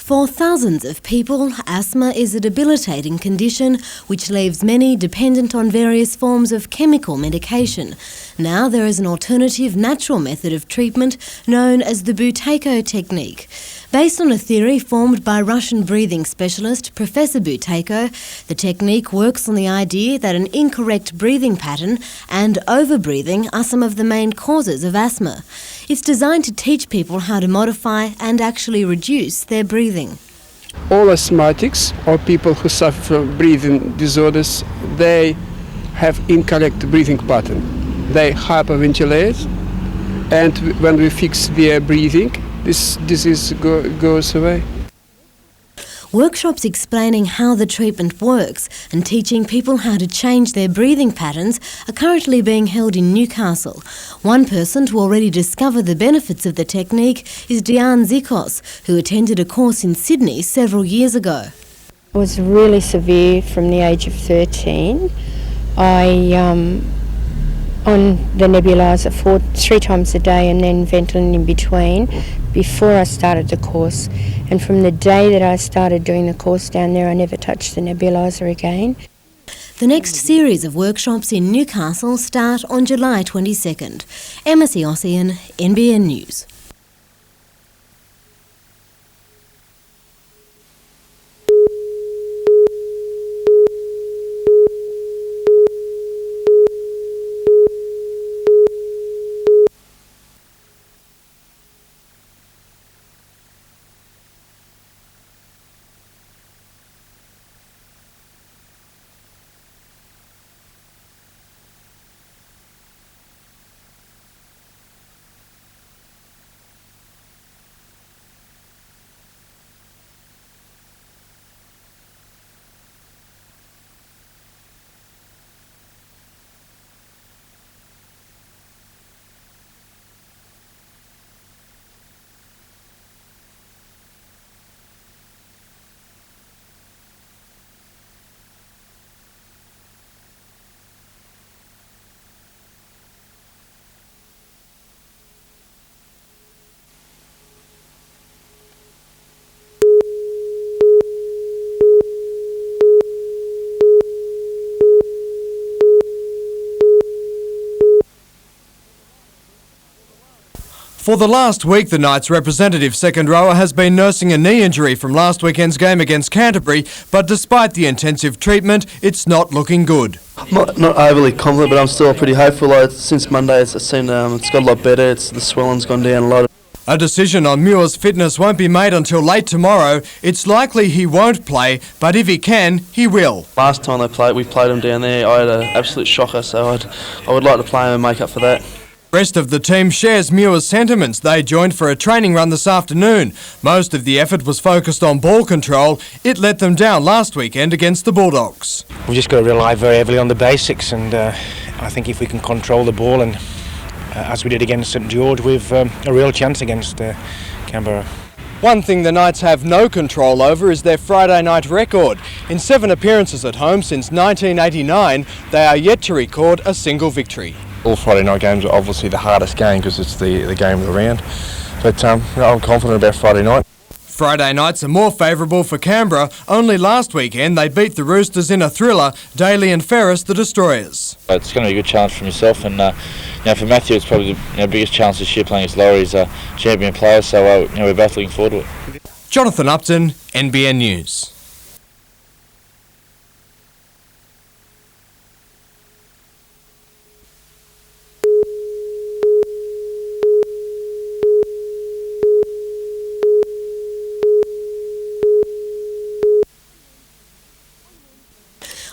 For thousands of people, asthma is a debilitating condition which leaves many dependent on various forms of chemical medication. Now there is an alternative natural method of treatment known as the Buteyko technique. Based on a theory formed by Russian breathing specialist Professor Buteyko, the technique works on the idea that an incorrect breathing pattern and overbreathing are some of the main causes of asthma. It's designed to teach people how to modify and actually reduce their breathing. All asthmatics or people who suffer from breathing disorders, they have incorrect breathing pattern. They hyperventilate, and when we fix their breathing, this disease goes away. Workshops explaining how the treatment works and teaching people how to change their breathing patterns are currently being held in Newcastle. One person to already discover the benefits of the technique is Diane Zikos, who attended a course in Sydney several years ago. It was really severe from the age of 13. On the nebulizer 3 times a day and then Ventolin in between before I started the course. And from the day that I started doing the course down there, I never touched the nebulizer again. The next series of workshops in Newcastle start on July 22nd. Emma Siossian, NBN News. For the last week, the Knights' representative second rower has been nursing a knee injury from last weekend's game against Canterbury, but despite the intensive treatment, it's not looking good. Not overly confident, but I'm still pretty hopeful. Since Monday, it's got a lot better. The swelling's gone down a lot. A decision on Muir's fitness won't be made until late tomorrow. It's likely he won't play, but if he can, he will. Last time we played him down there, I had an absolute shocker, so I would like to play him and make up for that. The rest of the team shares Muir's sentiments. They joined for a training run this afternoon. Most of the effort was focused on ball control. It let them down last weekend against the Bulldogs. We've just got to rely very heavily on the basics, and I think if we can control the ball, and as we did against St George, we've a real chance against Canberra. One thing the Knights have no control over is their Friday night record. In 7 appearances at home since 1989, they are yet to record a single victory. All Friday night games are obviously the hardest game because it's the game of the round. But I'm confident about Friday night. Friday nights are more favourable for Canberra. Only last weekend they beat the Roosters in a thriller, Daly and Ferris the Destroyers. It's going to be a good challenge for myself, and for Matthew it's probably the biggest challenge this year playing against Laurie. He's a champion player, so we're both looking forward to it. Jonathan Upton, NBN News.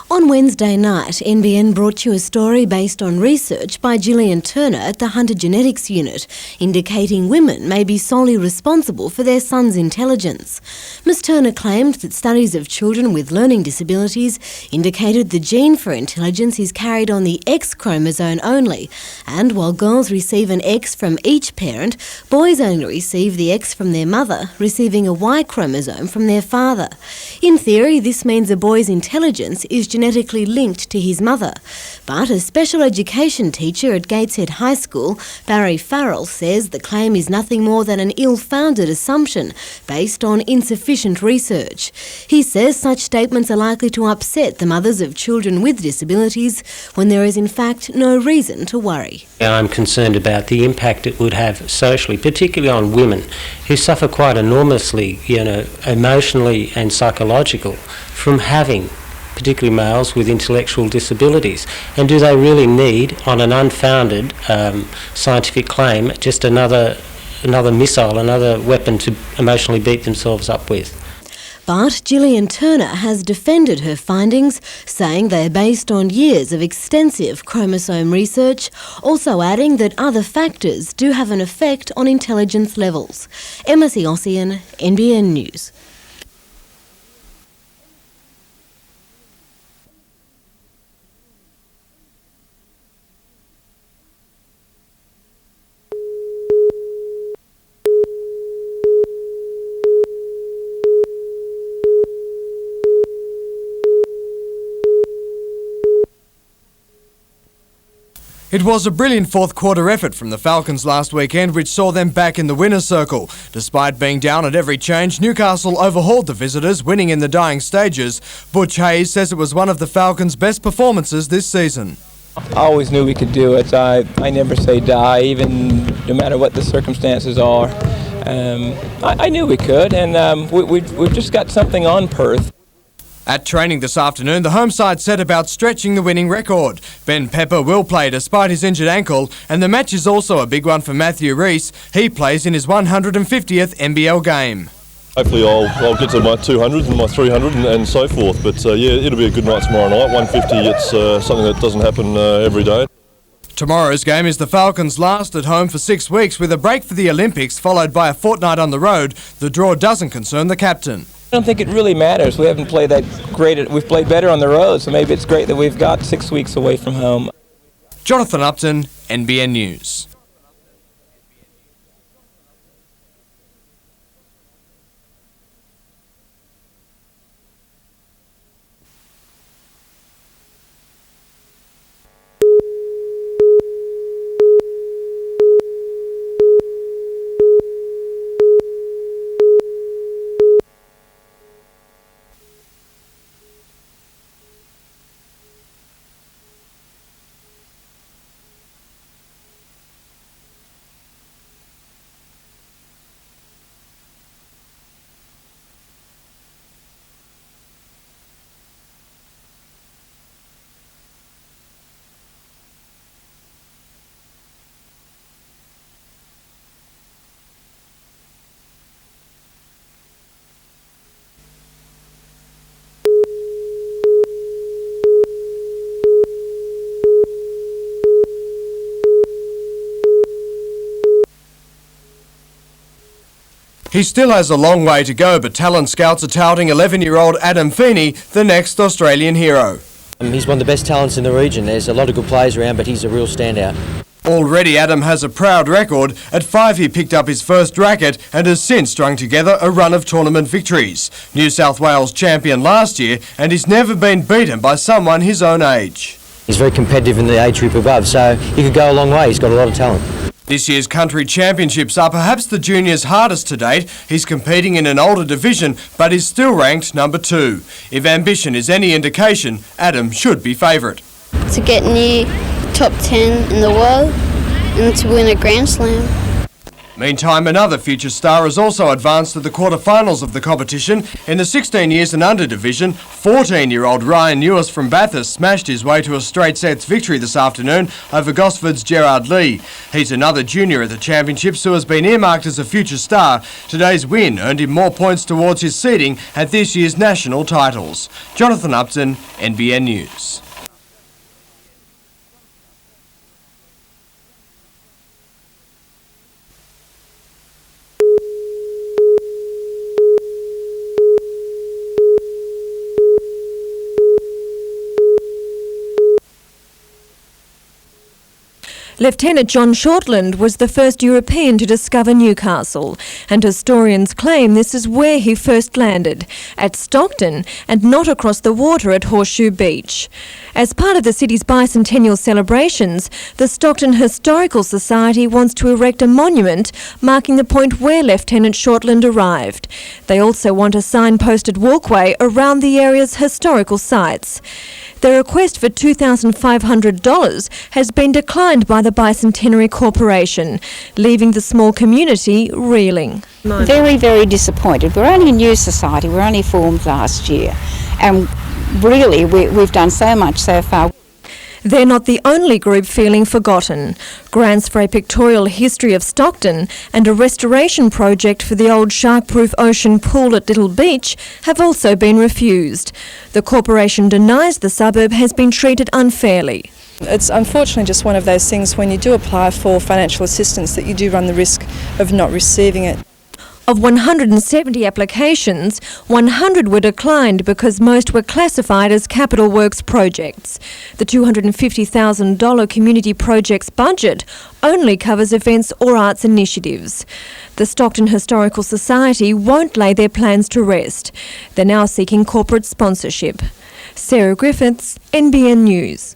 On Wednesday night, NBN brought you a story based on research by Gillian Turner at the Hunter Genetics Unit, indicating women may be solely responsible for their sons' intelligence. Ms Turner claimed that studies of children with learning disabilities indicated the gene for intelligence is carried on the X chromosome only, and while girls receive an X from each parent, boys only receive the X from their mother, receiving a Y chromosome from their father. In theory, this means a boy's intelligence is genetically medically linked to his mother. But a special education teacher at Gateshead High School, Barry Farrell, says the claim is nothing more than an ill-founded assumption based on insufficient research. He says such statements are likely to upset the mothers of children with disabilities when there is in fact no reason to worry. I'm concerned about the impact it would have socially, particularly on women who suffer quite enormously, emotionally and psychologically from having, particularly males with intellectual disabilities. And do they really need, on an unfounded scientific claim, just another missile, another weapon to emotionally beat themselves up with? But Gillian Turner has defended her findings, saying they are based on years of extensive chromosome research, also adding that other factors do have an effect on intelligence levels. Emma Siossian, NBN News. It was a brilliant fourth quarter effort from the Falcons last weekend, which saw them back in the winner's circle. Despite being down at every change, Newcastle overhauled the visitors, winning in the dying stages. Butch Hayes says it was one of the Falcons' best performances this season. I always knew we could do it. I never say die, even no matter what the circumstances are. I knew we could, and we've just got something on Perth. At training this afternoon, the home side set about stretching the winning record. Ben Pepper will play despite his injured ankle, and the match is also a big one for Matthew Rees. He plays in his 150th NBL game. Hopefully I'll get to my 200 and my 300 and so forth, but yeah, it'll be a good night tomorrow night. 150, it's something that doesn't happen every day. Tomorrow's game is the Falcons' last at home for 6 weeks, with a break for the Olympics followed by a fortnight on the road. The draw doesn't concern the captain. I don't think it really matters. We haven't played that great. We've played better on the road, so maybe it's great that we've got 6 weeks away from home. Jonathan Upton, NBN News. He still has a long way to go, but talent scouts are touting 11-year-old Adam Feeney, the next Australian hero. He's one of the best talents in the region. There's a lot of good players around, but he's a real standout. Already Adam has a proud record. At 5 he picked up his first racket and has since strung together a run of tournament victories. New South Wales champion last year, and he's never been beaten by someone his own age. He's very competitive in the age group above, so he could go a long way. He's got a lot of talent. This year's country championships are perhaps the juniors' hardest to date. He's competing in an older division, but is still ranked number 2. If ambition is any indication, Adam should be favourite. To get near top 10 in the world and to win a Grand Slam. Meantime, another future star has also advanced to the quarterfinals of the competition. In the 16 years and under division, 14-year-old Ryan Ewis from Bathurst smashed his way to a straight sets victory this afternoon over Gosford's Gerard Lee. He's another junior at the championships who has been earmarked as a future star. Today's win earned him more points towards his seeding at this year's national titles. Jonathan Upton, NBN News. Lieutenant John Shortland was the first European to discover Newcastle, and historians claim this is where he first landed, at Stockton, and not across the water at Horseshoe Beach. As part of the city's bicentennial celebrations, the Stockton Historical Society wants to erect a monument marking the point where Lieutenant Shortland arrived. They also want a signposted walkway around the area's historical sites. Their request for $2,500 has been declined by the Bicentenary Corporation, leaving the small community reeling. Very, very disappointed. We're only a new society, we're only formed last year, and really we've done so much so far. They're not the only group feeling forgotten. Grants for a pictorial history of Stockton and a restoration project for the old shark-proof ocean pool at Little Beach have also been refused. The corporation denies the suburb has been treated unfairly. It's unfortunately just one of those things when you do apply for financial assistance that you do run the risk of not receiving it. Of 170 applications, 100 were declined because most were classified as capital works projects. The $250,000 community projects budget only covers events or arts initiatives. The Stockton Historical Society won't lay their plans to rest. They're now seeking corporate sponsorship. Sarah Griffiths, NBN News.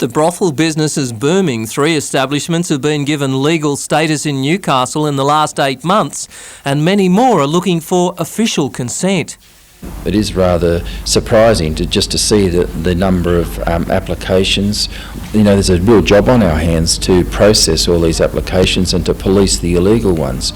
the brothel business is booming. 3 establishments have been given legal status in Newcastle in the last 8 months, and many more are looking for official consent. It is rather surprising to see the number of applications. You know, there's a real job on our hands to process all these applications and to police the illegal ones.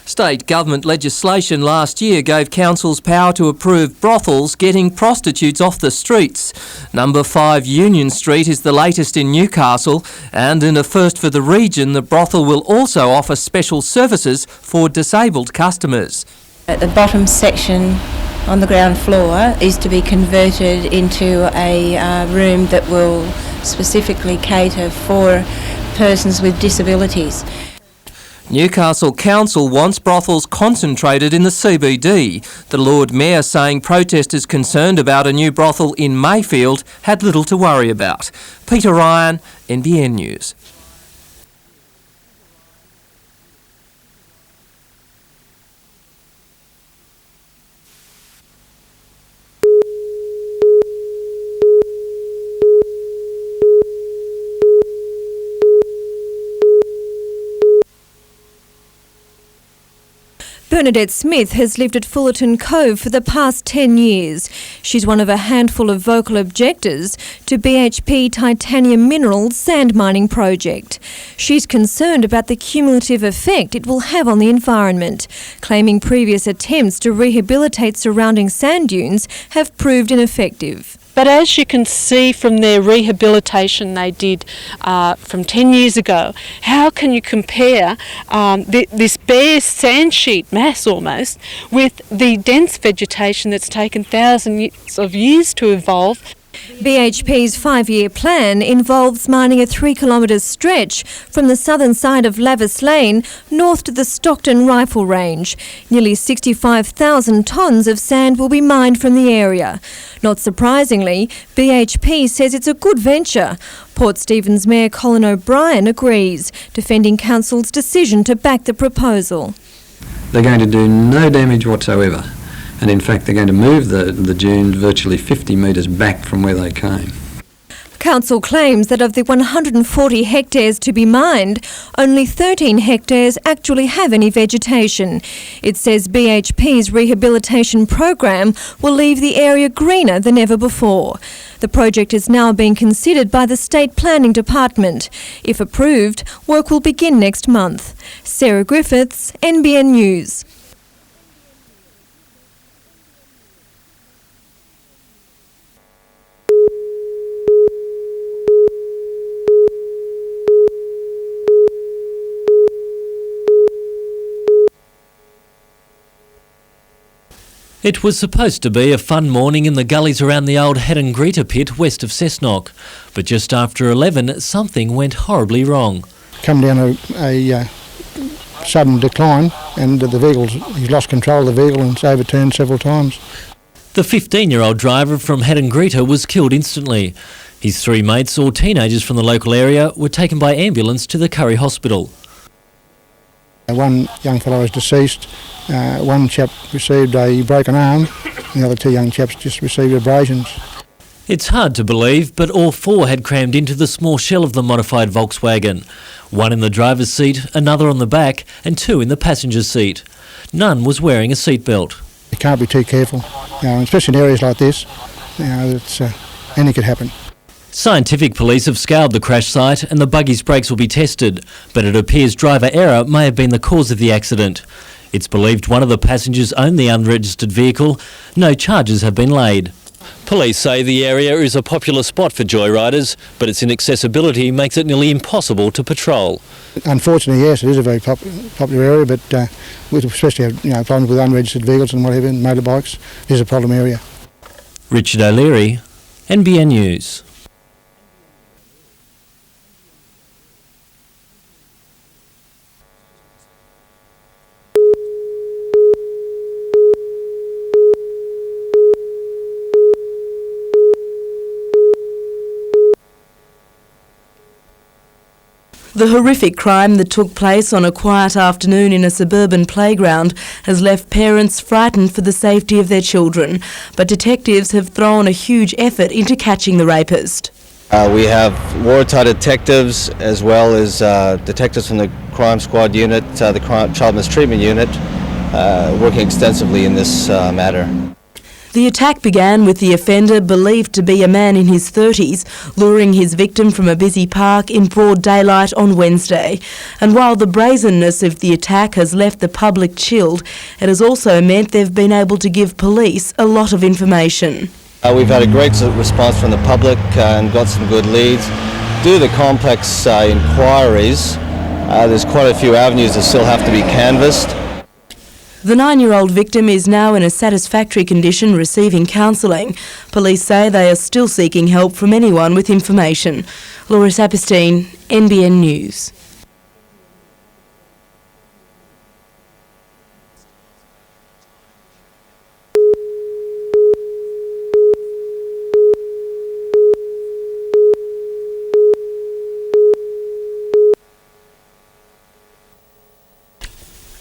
State government legislation last year gave councils power to approve brothels getting prostitutes off the streets. Number 5 Union Street is the latest in Newcastle, and in a first for the region, the brothel will also offer special services for disabled customers. The bottom section on the ground floor is to be converted into a room that will specifically cater for persons with disabilities. Newcastle Council wants brothels concentrated in the CBD. The Lord Mayor saying protesters concerned about a new brothel in Mayfield had little to worry about. Peter Ryan, NBN News. Bernadette Smith has lived at Fullerton Cove for the past 10 years. She's one of a handful of vocal objectors to BHP Titanium Minerals sand mining project. She's concerned about the cumulative effect it will have on the environment, claiming previous attempts to rehabilitate surrounding sand dunes have proved ineffective. But as you can see from their rehabilitation they did from 10 years ago, how can you compare this bare sand sheet mass almost with the dense vegetation that's taken thousands of years to evolve? BHP's 5-year plan involves mining a 3-kilometre stretch from the southern side of Lavis Lane north to the Stockton Rifle Range. Nearly 65,000 tonnes of sand will be mined from the area. Not surprisingly, BHP says it's a good venture. Port Stephens Mayor Colin O'Brien agrees, defending Council's decision to back the proposal. They're going to do no damage whatsoever. And in fact, they're going to move the dune virtually 50 metres back from where they came. Council claims that of the 140 hectares to be mined, only 13 hectares actually have any vegetation. It says BHP's rehabilitation program will leave the area greener than ever before. The project is now being considered by the State Planning Department. If approved, work will begin next month. Sarah Griffiths, NBN News. It was supposed to be a fun morning in the gullies around the old Head and Greeter pit west of Cessnock, but just after 11 something went horribly wrong. Come down a sudden decline and he's lost control of the vehicle and it's overturned several times. The 15-year-old driver from Head and Greeter was killed instantly. His 3 mates, all teenagers from the local area, were taken by ambulance to the Curry Hospital. One young fellow is deceased, one chap received a broken arm, and the other 2 young chaps just received abrasions. It's hard to believe, but all 4 had crammed into the small shell of the modified Volkswagen. 1 in the driver's seat, another on the back, and 2 in the passenger seat. None was wearing a seatbelt. You can't be too careful, especially in areas like this. Anything could happen. Scientific police have scoured the crash site and the buggy's brakes will be tested, but it appears driver error may have been the cause of the accident. It's believed one of the passengers owned the unregistered vehicle. No charges have been laid. Police say the area is a popular spot for joyriders, but its inaccessibility makes it nearly impossible to patrol. Unfortunately, yes, it is a very popular area, but we especially have problems with unregistered vehicles and whatever, and motorbikes. It is a problem area. Richard O'Leary, NBN News. The horrific crime that took place on a quiet afternoon in a suburban playground has left parents frightened for the safety of their children, but detectives have thrown a huge effort into catching the rapist. We have watertight detectives as well as detectives from the crime squad unit, the child mistreatment unit, working extensively in this matter. The attack began with the offender, believed to be a man in his 30s, luring his victim from a busy park in broad daylight on Wednesday. And while the brazenness of the attack has left the public chilled, it has also meant they've been able to give police a lot of information. We've had a great response from the public and got some good leads. Due to the complex inquiries, there's quite a few avenues that still have to be canvassed. The 9-year-old victim is now in a satisfactory condition receiving counselling. Police say they are still seeking help from anyone with information. Laura Saperstein, NBN News.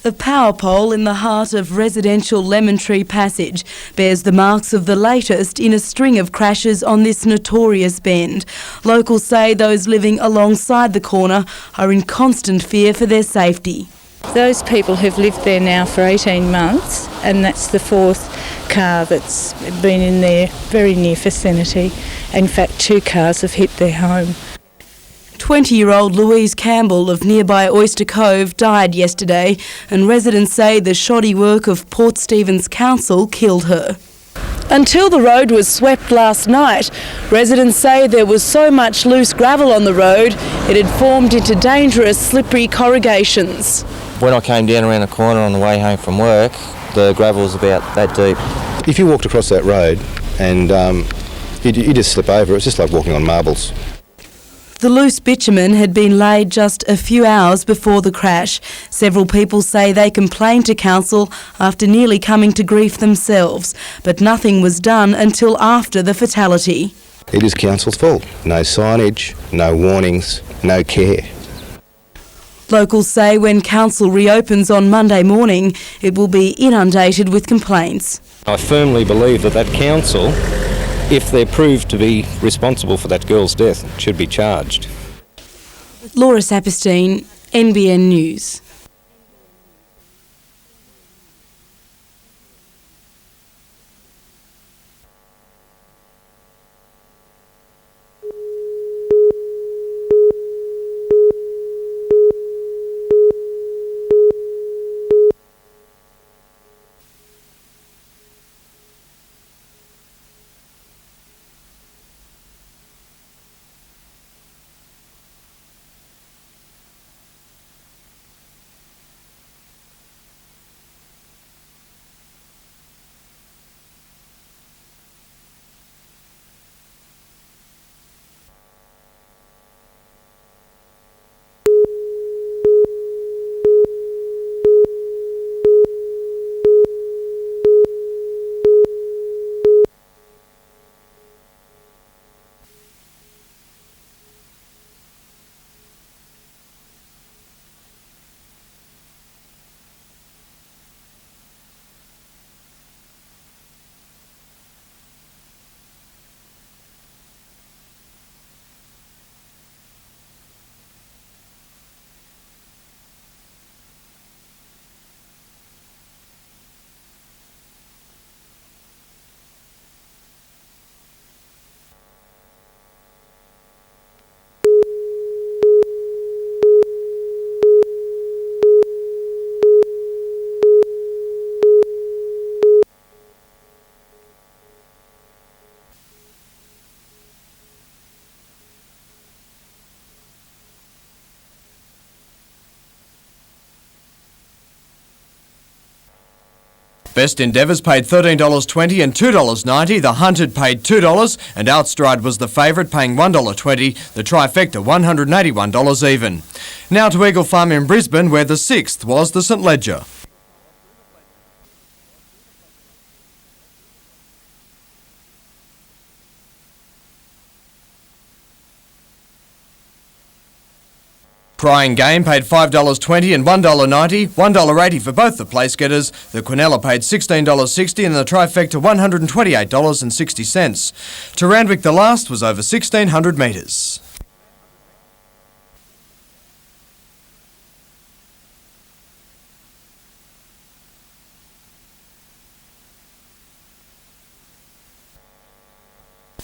A power pole in the heart of residential Lemon Tree Passage bears the marks of the latest in a string of crashes on this notorious bend. Locals say those living alongside the corner are in constant fear for their safety. Those people have lived there now for 18 months, and that's the fourth car that's been in their very near vicinity. In fact, 2 cars have hit their home. 20-year-old Louise Campbell of nearby Oyster Cove died yesterday, and residents say the shoddy work of Port Stephens Council killed her. Until the road was swept last night, residents say there was so much loose gravel on the road it had formed into dangerous slippery corrugations. When I came down around the corner on the way home from work, the gravel was about that deep. If you walked across that road and you just slip over, it's just like walking on marbles. The loose bitumen had been laid just a few hours before the crash. Several people say they complained to council after nearly coming to grief themselves, but nothing was done until after the fatality. It is council's fault. No signage, no warnings, no care. Locals say when council reopens on Monday morning, it will be inundated with complaints. I firmly believe that council, if they're proved to be responsible for that girl's death, should be charged. Laura Saperstein, NBN News. Best Endeavours paid $13.20 and $2.90. The Hunted paid $2 and Outstride was the favourite, paying $1.20. The Trifecta $181 even. Now to Eagle Farm in Brisbane, where the 6th was the St Ledger. Crying Game paid $5.20 and $1.90, $1.80 for both the place getters. The Quinella paid $16.60 and the trifecta $128.60. To Randwick, the last was over 1,600 metres.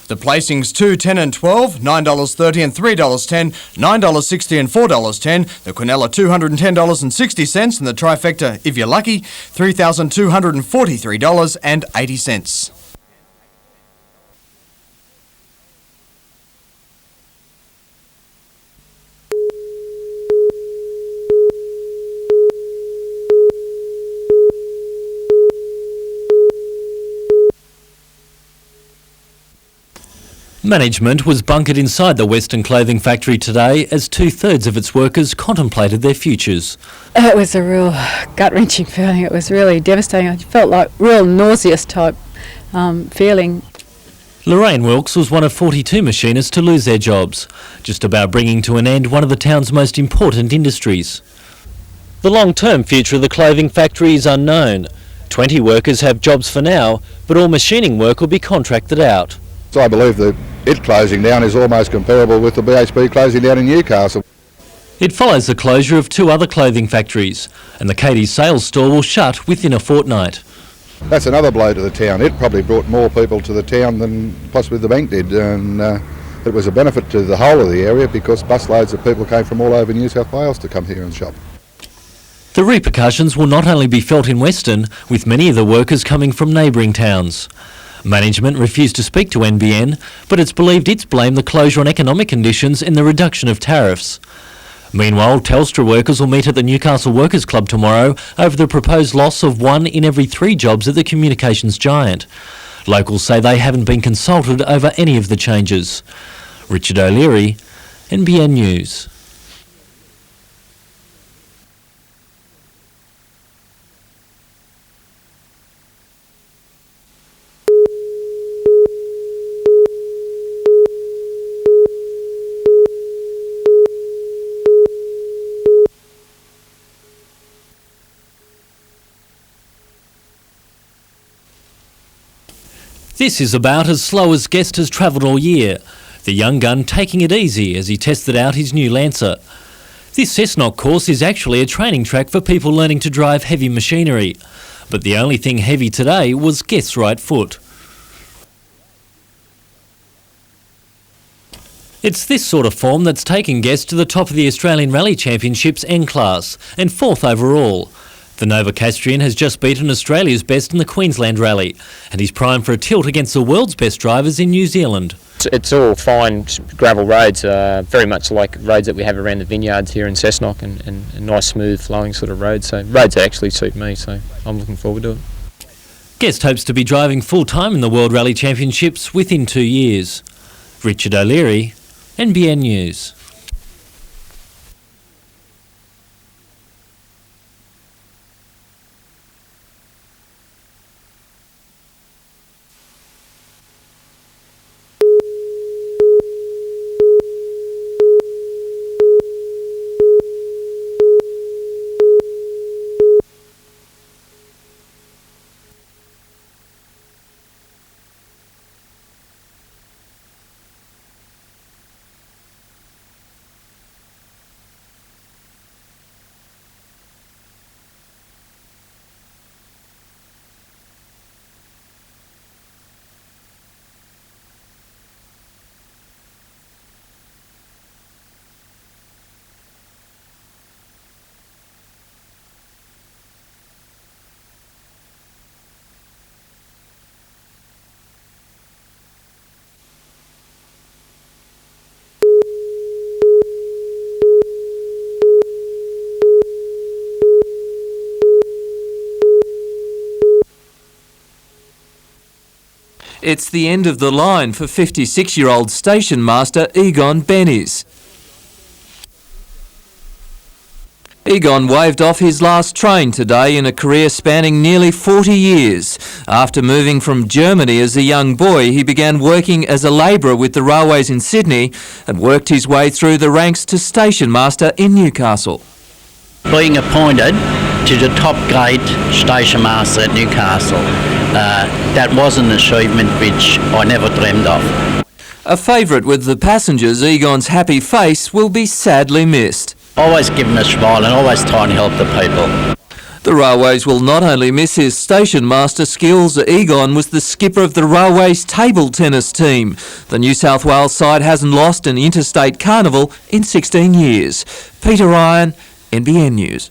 The placings 2, 10 and 12, $9.30 and $3.10, $9.60 and $4.10, the Quinella $210.60 and the trifecta, if you're lucky, $3,243.80. Management was bunkered inside the Western clothing factory today as 2/3 of its workers contemplated their futures. It was a real gut-wrenching feeling. It was really devastating. I felt like real nauseous type feeling. Lorraine Wilkes was one of 42 machinists to lose their jobs, just about bringing to an end one of the town's most important industries. The long-term future of the clothing factory is unknown. 20 workers have jobs for now, but all machining work will be contracted out. So I believe that it closing down is almost comparable with the BHP closing down in Newcastle. It follows the closure of 2 other clothing factories, and the Katie's sales store will shut within a fortnight. That's another blow to the town. It probably brought more people to the town than possibly the bank did, and it was a benefit to the whole of the area because busloads of people came from all over New South Wales to come here and shop. The repercussions will not only be felt in Western, with many of the workers coming from neighbouring towns. Management refused to speak to NBN, but it's believed it's blamed the closure on economic conditions and the reduction of tariffs. Meanwhile, Telstra workers will meet at the Newcastle Workers Club tomorrow over the proposed loss of 1 in every 3 jobs at the communications giant. Locals say they haven't been consulted over any of the changes. Richard O'Leary, NBN News. This is about as slow as Guest has travelled all year, the young gun taking it easy as he tested out his new Lancer. This Cessnock course is actually a training track for people learning to drive heavy machinery, but the only thing heavy today was Guest's right foot. It's this sort of form that's taken Guest to the top of the Australian Rally Championships N-Class and 4th overall. The Novocastrian has just beaten Australia's best in the Queensland Rally, and he's primed for a tilt against the world's best drivers in New Zealand. It's all fine gravel roads, very much like roads that we have around the vineyards here in Cessnock, and nice, smooth, flowing sort of roads. So roads that actually suit me, so I'm looking forward to it. Guest hopes to be driving full-time in the World Rally Championships within 2 years. Richard O'Leary, NBN News. It's the end of the line for 56-year-old station master Egon Bennies. Egon waved off his last train today in a career spanning nearly 40 years. After moving from Germany as a young boy, he began working as a labourer with the railways in Sydney and worked his way through the ranks to station master in Newcastle. Being appointed to the top grade station master at Newcastle, that was an achievement which I never dreamed of. A favourite with the passengers, Egon's happy face will be sadly missed. Always give him a smile and always try and help the people. The railways will not only miss his station master skills, Egon was the skipper of the railways table tennis team. The New South Wales side hasn't lost an interstate carnival in 16 years. Peter Ryan, NBN News.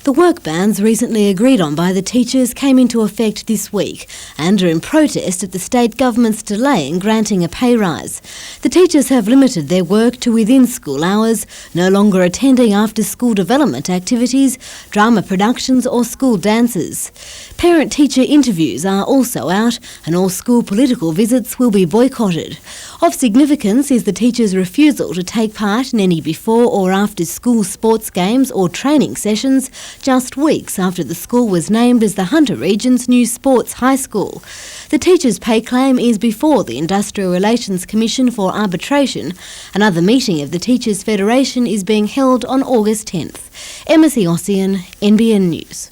The work bans recently agreed on by the teachers came into effect this week and are in protest at the state government's delay in granting a pay rise. The teachers have limited their work to within school hours, no longer attending after-school development activities, drama productions or school dances. Parent-teacher interviews are also out and all school political visits will be boycotted. Of significance is the teachers' refusal to take part in any before or after school sports games or training sessions just weeks after the school was named as the Hunter Region's new sports high school. The teachers' pay claim is before the Industrial Relations Commission for arbitration. Another meeting of the Teachers' Federation is being held on August 10th. Emma Ossian, NBN News.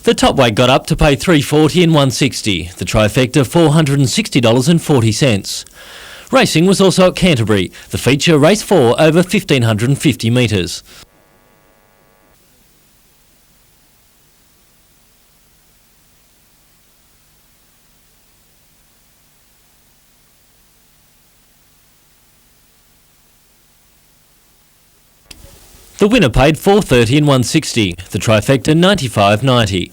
The top weight got up to pay $3.40 and $1.60, the trifecta $460.40. Racing was also at Canterbury, the feature race 4 over 1,550 metres. The winner paid $4.30 and $1.60, the trifecta $95.90.